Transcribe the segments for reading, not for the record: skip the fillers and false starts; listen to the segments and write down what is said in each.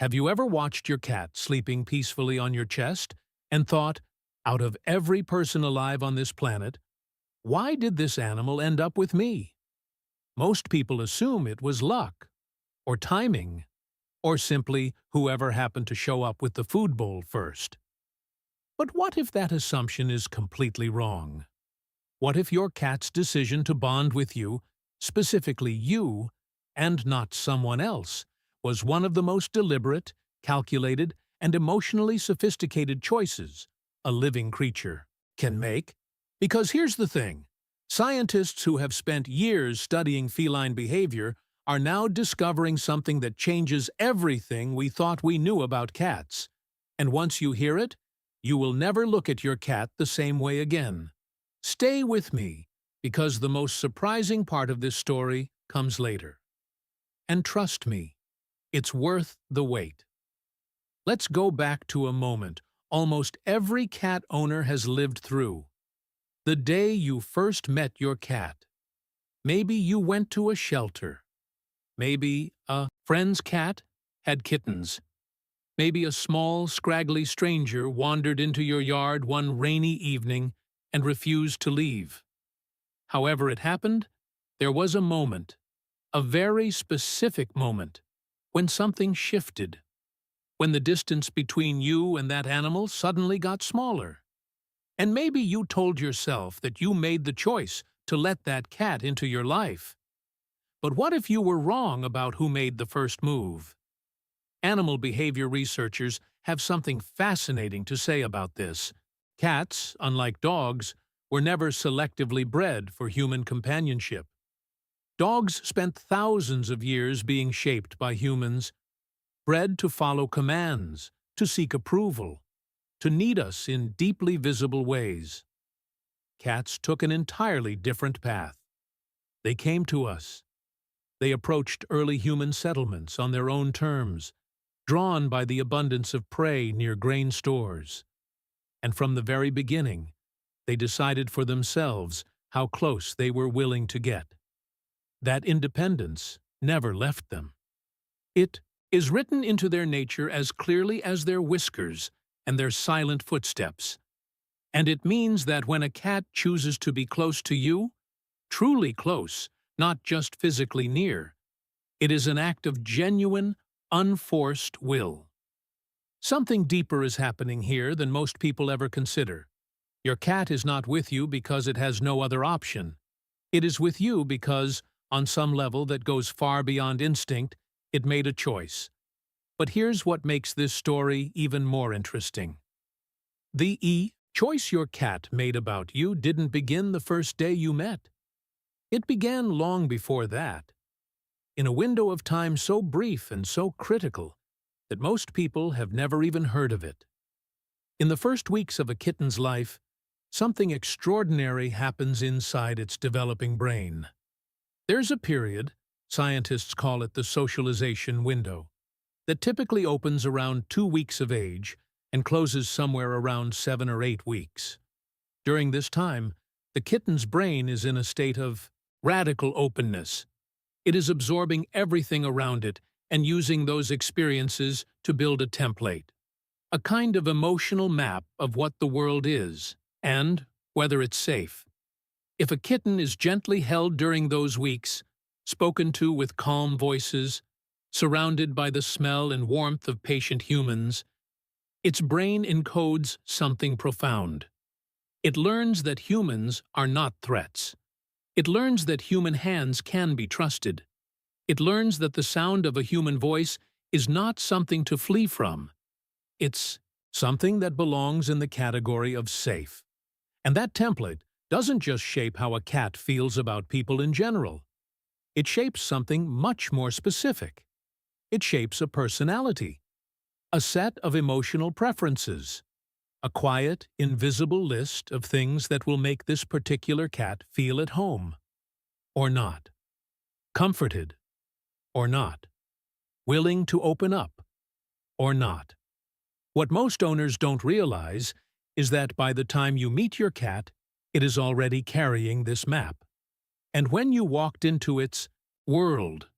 Have you ever watched your cat sleeping peacefully on your chest and thought, out of every person alive on this planet, why did this animal end up with me? Most people assume it was luck, or timing, or simply whoever happened to show up with the food bowl first. But what if that assumption is completely wrong? What if your cat's decision to bond with you, specifically you, and not someone else, was one of the most deliberate, calculated, and emotionally sophisticated choices a living creature can make? Because here's the thing. Scientists who have spent years studying feline behavior are now discovering something that changes everything we thought we knew about cats. And once you hear it, you will never look at your cat the same way again. Stay with me, because the most surprising part of this story comes later. And trust me, it's worth the wait. Let's go back to a moment almost every cat owner has lived through. The day you first met your cat. Maybe you went to a shelter. Maybe a friend's cat had kittens. Maybe a small, scraggly stranger wandered into your yard one rainy evening and refused to leave. However it happened, there was a moment, a very specific moment, when something shifted, when the distance between you and that animal suddenly got smaller. And maybe you told yourself that you made the choice to let that cat into your life. But what if you were wrong about who made the first move? Animal behavior researchers have something fascinating to say about this. Cats, unlike dogs, were never selectively bred for human companionship. Dogs spent thousands of years being shaped by humans, bred to follow commands, to seek approval, to need us in deeply visible ways. Cats took an entirely different path. They came to us. They approached early human settlements on their own terms, drawn by the abundance of prey near grain stores. And from the very beginning, they decided for themselves how close they were willing to get. That independence never left them. It is written into their nature as clearly as their whiskers and their silent footsteps. And it means that when a cat chooses to be close to you, truly close, not just physically near, it is an act of genuine, unforced will. Something deeper is happening here than most people ever consider. Your cat is not with you because it has no other option. It is with you because, on some level that goes far beyond instinct, it made a choice. But here's what makes this story even more interesting. The choice your cat made about you didn't begin the first day you met. It began long before that, in a window of time so brief and so critical that most people have never even heard of it. In the first weeks of a kitten's life, something extraordinary happens inside its developing brain. There's a period, scientists call it the socialization window, that typically opens around 2 weeks of age and closes somewhere around 7 or 8 weeks. During this time, the kitten's brain is in a state of radical openness. It is absorbing everything around it and using those experiences to build a template, a kind of emotional map of what the world is and whether it's safe. If a kitten is gently held during those weeks, spoken to with calm voices, surrounded by the smell and warmth of patient humans, its brain encodes something profound. It learns that humans are not threats. It learns that human hands can be trusted. It learns that the sound of a human voice is not something to flee from. It's something that belongs in the category of safe. And that template doesn't just shape how a cat feels about people in general. It shapes something much more specific. It shapes a personality, a set of emotional preferences, a quiet, invisible list of things that will make this particular cat feel at home, or not, comforted, or not, willing to open up, or not. What most owners don't realize is that by the time you meet your cat, it is already carrying this map. And when you walked into its world,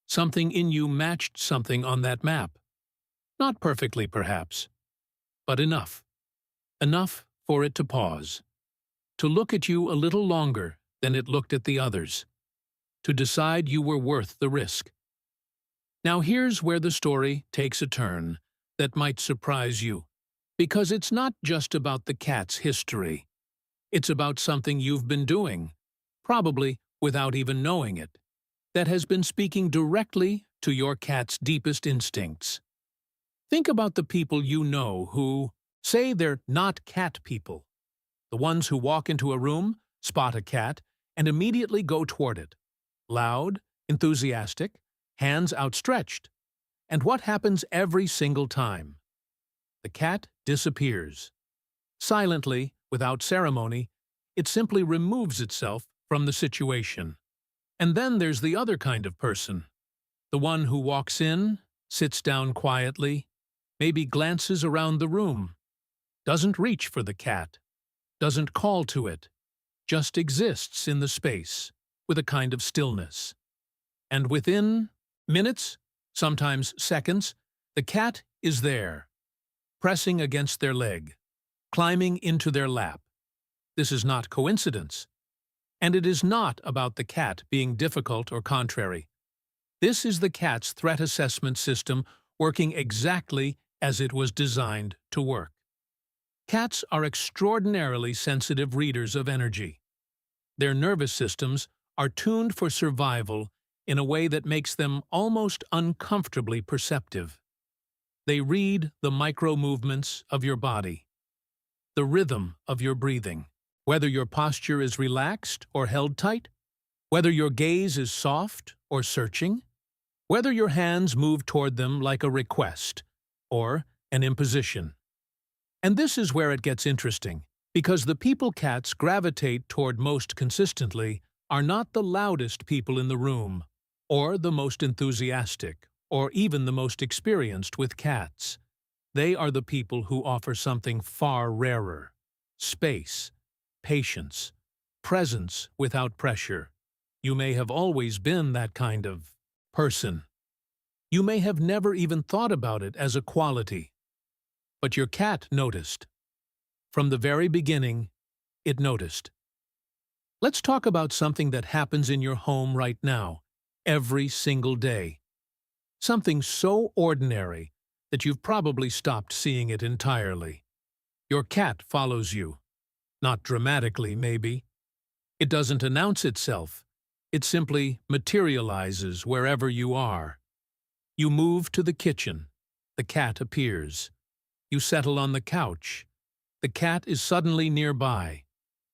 something in you matched something on that map. Not perfectly, perhaps, but enough. Enough for it to pause, to look at you a little longer than it looked at the others, to decide you were worth the risk. Now here's where the story takes a turn that might surprise you, because it's not just about the cat's history. It's about something you've been doing, probably without even knowing it, that has been speaking directly to your cat's deepest instincts. Think about the people you know who say they're not cat people, the ones who walk into a room, spot a cat, and immediately go toward it, loud, enthusiastic, hands outstretched. And what happens every single time? The cat disappears. Silently, without ceremony, it simply removes itself from the situation. And then there's the other kind of person, the one who walks in, sits down quietly, maybe glances around the room, doesn't reach for the cat, doesn't call to it, just exists in the space with a kind of stillness. And within minutes, sometimes seconds, the cat is there, pressing against their leg, climbing into their lap. This is not coincidence. And it is not about the cat being difficult or contrary. This is the cat's threat assessment system working exactly as it was designed to work. Cats are extraordinarily sensitive readers of energy. Their nervous systems are tuned for survival in a way that makes them almost uncomfortably perceptive. They read the micro-movements of your body, the rhythm of your breathing, whether your posture is relaxed or held tight, whether your gaze is soft or searching, whether your hands move toward them like a request or an imposition. And this is where it gets interesting, because the people cats gravitate toward most consistently are not the loudest people in the room, or the most enthusiastic, or even the most experienced with cats. They are the people who offer something far rarer: space, patience, presence without pressure. You may have always been that kind of person. You may have never even thought about it as a quality. But your cat noticed. From the very beginning, it noticed. Let's talk about something that happens in your home right now, every single day. Something so ordinary that you've probably stopped seeing it entirely. Your cat follows you. Not dramatically, maybe. It doesn't announce itself. It simply materializes wherever you are. You move to the kitchen. The cat appears. You settle on the couch. The cat is suddenly nearby.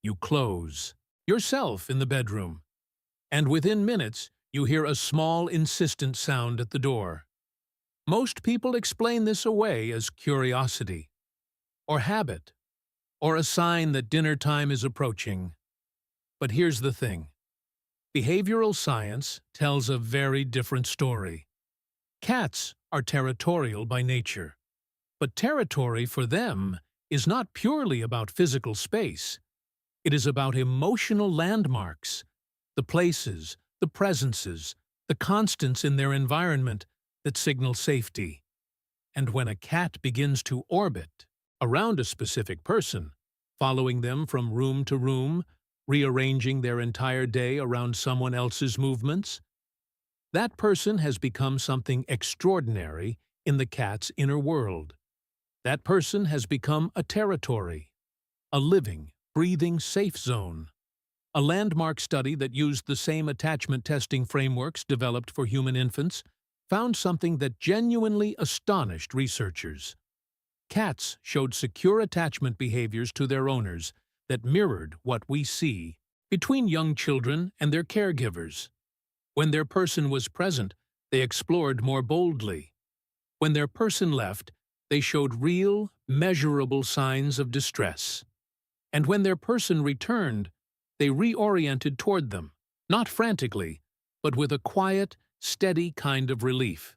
You close yourself in the bedroom. And within minutes, you hear a small, insistent sound at the door. Most people explain this away as curiosity, or habit, or a sign that dinner time is approaching. But here's the thing. Behavioral science tells a very different story. Cats are territorial by nature, but territory for them is not purely about physical space. It is about emotional landmarks, the places, the presences, the constants in their environment that signal safety. And when a cat begins to orbit around a specific person, following them from room to room, rearranging their entire day around someone else's movements, that person has become something extraordinary in the cat's inner world. That person has become a territory, a living, breathing safe zone. A landmark study that used the same attachment testing frameworks developed for human infants found something that genuinely astonished researchers. Cats showed secure attachment behaviors to their owners that mirrored what we see between young children and their caregivers. When their person was present, they explored more boldly. When their person left, they showed real, measurable signs of distress. And when their person returned, they reoriented toward them, not frantically, but with a quiet, steady kind of relief.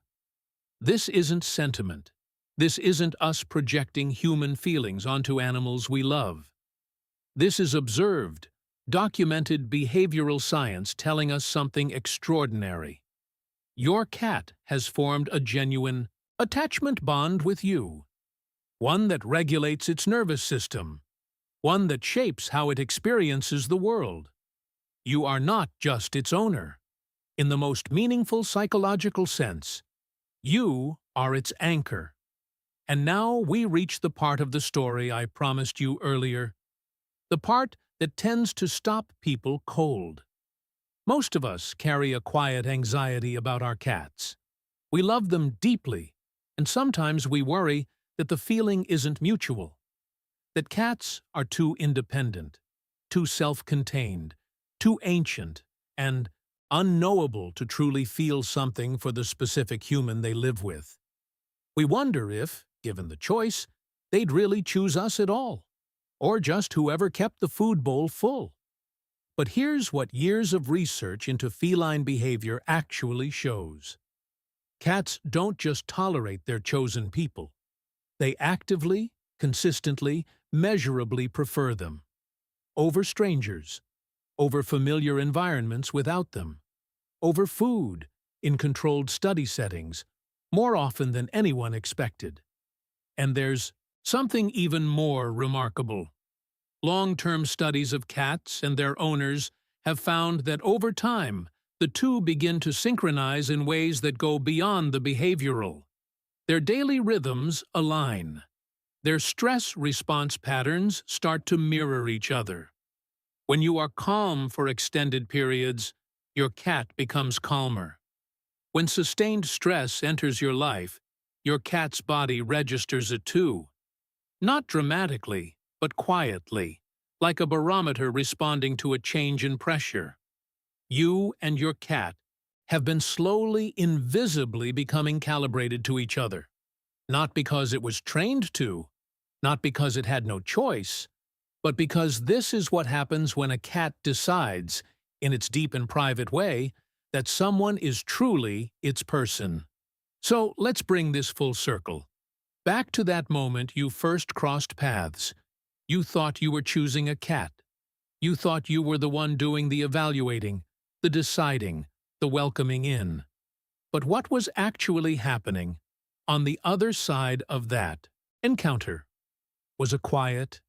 This isn't sentiment. This isn't us projecting human feelings onto animals we love. This is observed, documented behavioral science telling us something extraordinary. Your cat has formed a genuine attachment bond with you, one that regulates its nervous system, one that shapes how it experiences the world. You are not just its owner. In the most meaningful psychological sense, you are its anchor. And now we reach the part of the story I promised you earlier, the part that tends to stop people cold. Most of us carry a quiet anxiety about our cats. We love them deeply, and sometimes we worry that the feeling isn't mutual, that cats are too independent, too self-contained, too ancient, and unknowable to truly feel something for the specific human they live with. We wonder if, given the choice, they'd really choose us at all, or just whoever kept the food bowl full. But here's what years of research into feline behavior actually shows. Cats don't just tolerate their chosen people. They actively, consistently, measurably prefer them. Over strangers, over familiar environments without them, over food, in controlled study settings, more often than anyone expected. And there's something even more remarkable. Long-term studies of cats and their owners have found that over time, the two begin to synchronize in ways that go beyond the behavioral. Their daily rhythms align. Their stress response patterns start to mirror each other. When you are calm for extended periods, your cat becomes calmer. When sustained stress enters your life, your cat's body registers it too. Not dramatically, but quietly, like a barometer responding to a change in pressure. You and your cat have been slowly, invisibly becoming calibrated to each other. Not because it was trained to, not because it had no choice, but because this is what happens when a cat decides, in its deep and private way, that someone is truly its person. So let's bring this full circle. Back to that moment you first crossed paths. You thought you were choosing a cat. You thought you were the one doing the evaluating, the deciding, the welcoming in. But what was actually happening on the other side of that encounter was a quiet,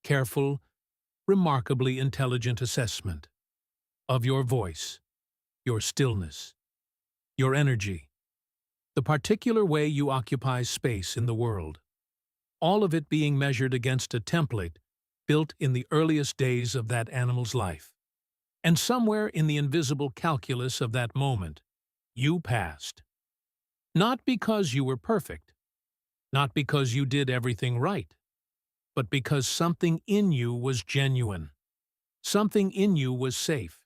careful, remarkably intelligent assessment of your voice, your stillness, your energy, the particular way you occupy space in the world. All of it being measured against a template built in the earliest days of that animal's life. And somewhere in the invisible calculus of that moment, you passed. Not because you were perfect, not because you did everything right, but because something in you was genuine. Something in you was safe.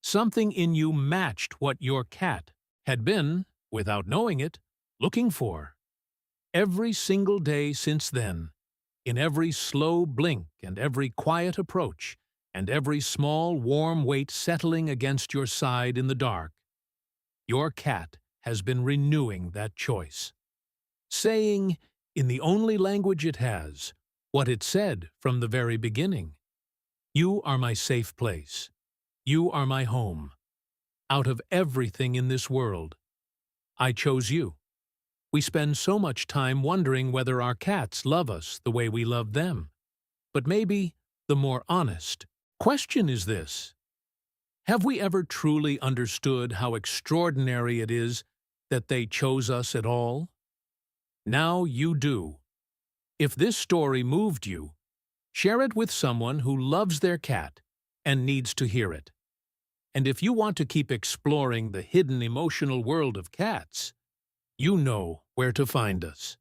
Something in you matched what your cat had been, without knowing it, looking for. Every single day since then, in every slow blink and every quiet approach, and every small warm weight settling against your side in the dark, your cat has been renewing that choice. Saying, in the only language it has, what it said from the very beginning. You are my safe place. You are my home. Out of everything in this world, I chose you. We spend so much time wondering whether our cats love us the way we love them. But maybe the more honest question is this: have we ever truly understood how extraordinary it is that they chose us at all? Now you do. If this story moved you, share it with someone who loves their cat and needs to hear it. And if you want to keep exploring the hidden emotional world of cats, you know where to find us.